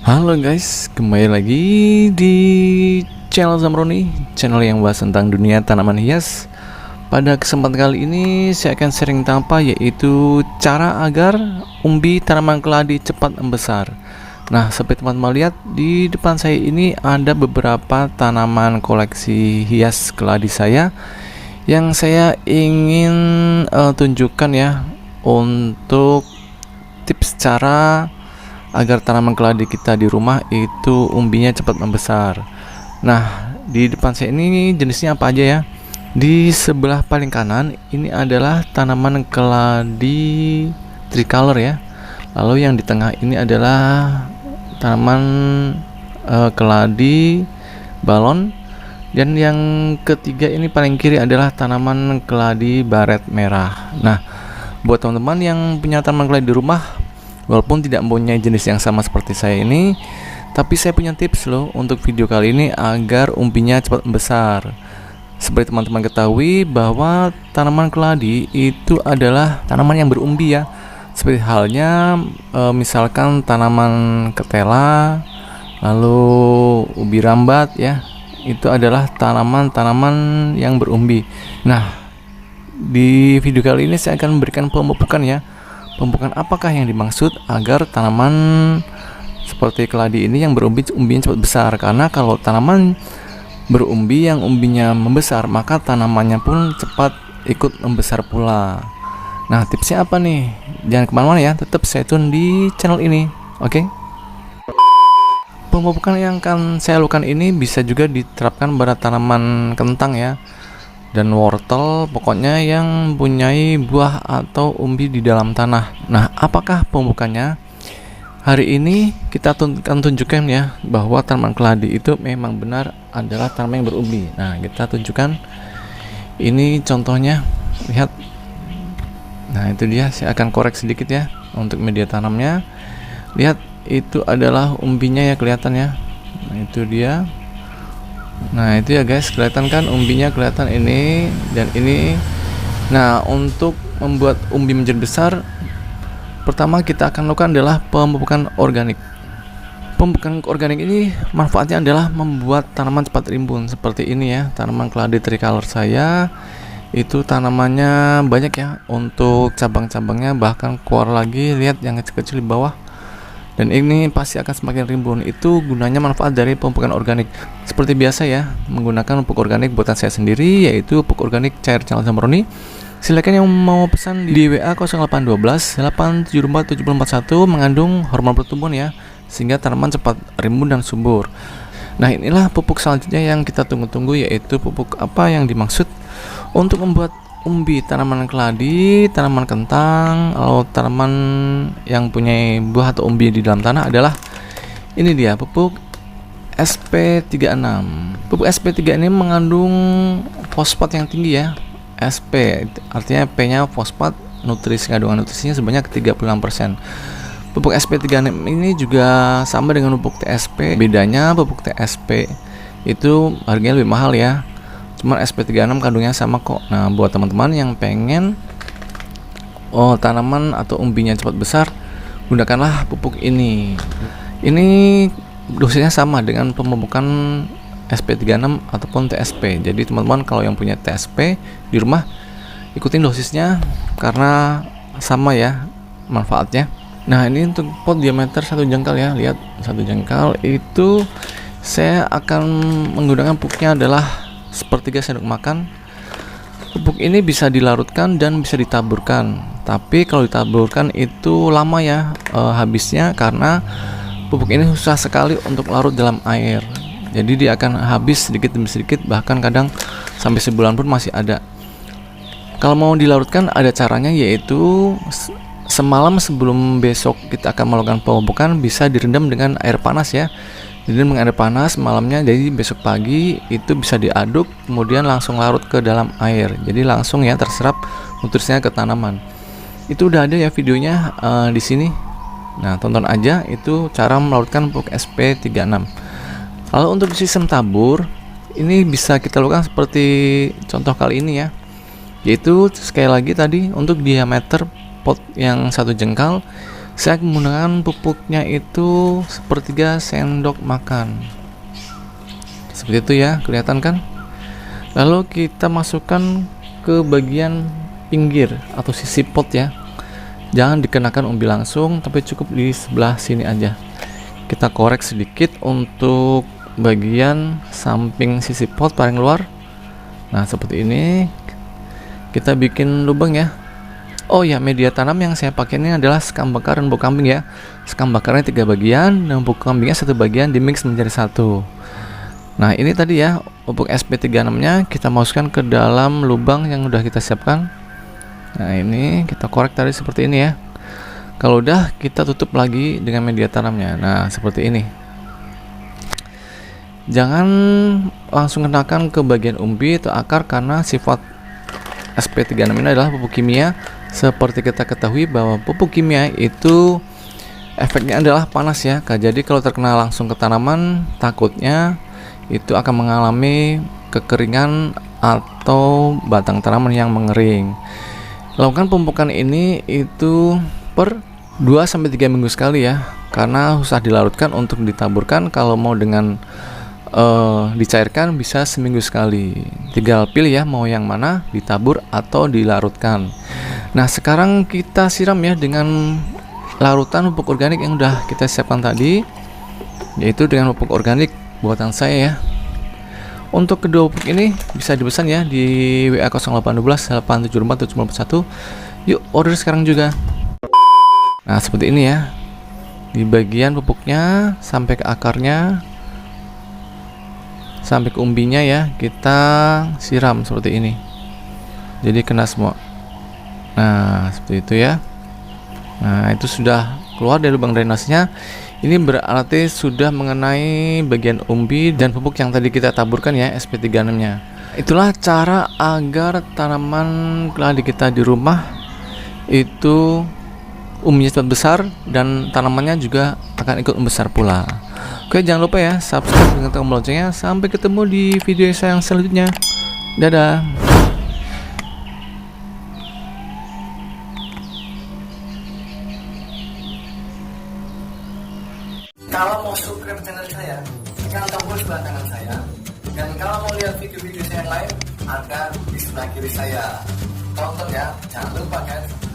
Halo guys, kembali lagi di channel Zamroni, channel yang bahas tentang dunia tanaman hias. Pada kesempatan kali ini saya akan sharing tentang apa, yaitu cara agar umbi tanaman keladi cepat membesar. Nah, seperti teman-teman lihat di depan saya ini ada beberapa tanaman koleksi hias keladi saya yang saya ingin tunjukkan ya, untuk tips cara agar tanaman keladi kita di rumah itu umbinya cepat membesar. Nah, di depan saya ini jenisnya apa aja ya? Di sebelah paling kanan ini adalah tanaman keladi tricolor ya. Lalu yang di tengah ini adalah tanaman keladi balon, dan yang ketiga ini paling kiri adalah tanaman keladi baret merah. Nah, buat teman-teman yang punya tanaman keladi di rumah, walaupun tidak mempunyai jenis yang sama seperti saya ini, tapi saya punya tips loh untuk video kali ini agar umbinya cepat besar. Seperti teman-teman ketahui bahwa tanaman keladi itu adalah tanaman yang berumbi ya. Seperti halnya misalkan tanaman ketela, lalu ubi rambat ya. Itu adalah tanaman-tanaman yang berumbi. Nah, di video kali ini saya akan memberikan pemupukan ya. Pemupukan apakah yang dimaksud agar tanaman seperti keladi ini yang berumbi, umbinya cepat besar. Karena kalau tanaman berumbi yang umbinya membesar, maka tanamannya pun cepat ikut membesar pula. Nah, tipsnya apa nih? Jangan kemana-mana ya, tetap stay tune di channel ini. Oke? Pemupukan yang akan saya lakukan ini bisa juga diterapkan pada tanaman kentang ya, dan wortel, pokoknya yang mempunyai buah atau umbi di dalam tanah. Nah, apakah pemupukannya? Hari ini kita akan tunjukkan ya bahwa tanaman keladi itu memang benar adalah tanaman yang berumbi. Nah, kita tunjukkan ini contohnya, lihat. Nah, itu dia, saya akan korek sedikit ya untuk media tanamnya. Lihat, itu adalah umbinya ya, kelihatan ya. Nah, itu dia. Nah, itu ya guys, kelihatan kan umbinya, kelihatan ini dan ini. Nah, untuk membuat umbi menjadi besar, pertama kita akan lakukan adalah pemupukan organik. Pemupukan organik ini manfaatnya adalah membuat tanaman cepat rimbun seperti ini ya. Tanaman keladi tricolor saya itu tanamannya banyak ya, untuk cabang-cabangnya bahkan keluar lagi, lihat yang kecil-kecil di bawah. Dan ini pasti akan semakin rimbun. Itu gunanya manfaat dari pemupukan organik. Seperti biasa ya, menggunakan pupuk organik buatan saya sendiri, yaitu pupuk organik cair channel Zamroni. Silakan yang mau pesan di WA 0812 874 7041, mengandung hormon pertumbuhan ya, sehingga tanaman cepat rimbun dan subur. Nah, inilah pupuk selanjutnya yang kita tunggu-tunggu, yaitu pupuk apa yang dimaksud untuk membuat umbi tanaman keladi, tanaman kentang, atau tanaman yang punya buah atau umbi di dalam tanah adalah ini dia, pupuk SP36. Pupuk SP3 ini mengandung fosfat yang tinggi ya. SP artinya P-nya fosfat, kandungan nutrisinya sebanyak 36%. Pupuk SP36 ini juga sama dengan pupuk TSP. Bedanya pupuk TSP itu harganya lebih mahal ya. Cuman SP36 kandungnya sama kok. Nah, buat teman-teman yang pengen tanaman atau umbinya cepat besar, gunakanlah pupuk ini. Ini dosisnya sama dengan pemupukan SP36 ataupun TSP. Jadi teman-teman kalau yang punya TSP di rumah, ikutin dosisnya karena sama ya manfaatnya. Nah, ini untuk pot diameter 1 jengkal ya. Lihat, 1 jengkal itu saya akan menggunakan pupuknya adalah sepertiga sendok makan. Pupuk ini bisa dilarutkan dan bisa ditaburkan. Tapi kalau ditaburkan itu lama ya habisnya, karena pupuk ini susah sekali untuk larut dalam air. Jadi dia akan habis sedikit demi sedikit, bahkan kadang sampai sebulan pun masih ada. Kalau mau dilarutkan ada caranya, yaitu semalam sebelum besok kita akan melakukan pemupukan bisa direndam dengan air panas ya. Jadi dengan air panas malamnya, jadi besok pagi itu bisa diaduk, kemudian langsung larut ke dalam air. Jadi langsung ya terserap nutrisinya ke tanaman. Itu udah ada ya videonya di sini. Nah, tonton aja itu cara melarutkan pupuk SP36. Lalu untuk sistem tabur, ini bisa kita lakukan seperti contoh kali ini ya. Yaitu sekali lagi tadi, untuk diameter pot yang 1 jengkal Saya menggunakan pupuknya itu sepertiga sendok makan. Seperti itu ya, kelihatan kan? Lalu kita masukkan ke bagian pinggir atau sisi pot ya. Jangan dikenakan umbi langsung, tapi cukup di sebelah sini aja. Kita korek sedikit untuk bagian samping sisi pot paling luar. Nah, seperti ini. Kita bikin lubang ya. Oh ya, media tanam yang saya pakai ini adalah sekam bakar dan bau kambing ya. Sekam bakarnya 3 bagian dan bau kambingnya 1 bagian, dimix menjadi 1. Nah, ini tadi ya pupuk SP36 nya kita masukkan ke dalam lubang yang udah kita siapkan. Nah, ini kita korek tadi seperti ini ya. Kalau udah, kita tutup lagi dengan media tanamnya. Nah, seperti ini. Jangan langsung kenakan ke bagian umbi atau akar karena sifat SP36 ini adalah pupuk kimia. Seperti kita ketahui bahwa pupuk kimia itu efeknya adalah panas ya. Jadi kalau terkena langsung ke tanaman, takutnya itu akan mengalami kekeringan atau batang tanaman yang mengering. Lakukan pemupukan ini itu per 2-3 minggu sekali ya, karena usah dilarutkan untuk ditaburkan. Kalau mau dengan dicairkan bisa seminggu sekali. Tinggal pilih ya mau yang mana, ditabur atau dilarutkan. Nah, sekarang kita siram ya dengan larutan pupuk organik yang udah kita siapkan tadi, yaitu dengan pupuk organik buatan saya ya. Untuk kedua pupuk ini bisa dipesan ya di WA 0812 874 741. Yuk order sekarang juga. Nah, seperti ini ya. Di bagian pupuknya sampai ke akarnya, sampai ke umbinya ya, kita siram seperti ini. Jadi kena semua. Nah, seperti itu ya. Nah, itu sudah keluar dari lubang drainasenya. Ini berarti sudah mengenai bagian umbi dan pupuk yang tadi kita taburkan ya, SP36 nya. Itulah cara agar tanaman keladi kita di rumah itu umbinya cepat besar dan tanamannya juga akan ikut membesar pula. Oke, jangan lupa ya subscribe dengan tombol loncengnya. Sampai ketemu di video saya yang selanjutnya. Dadah. Kalau mau subscribe channel saya, tekan tombol sebelah kanan saya. Dan kalau mau lihat video-video saya yang lain, ada di sebelah kiri saya. Tonton ya, jangan lupa kan.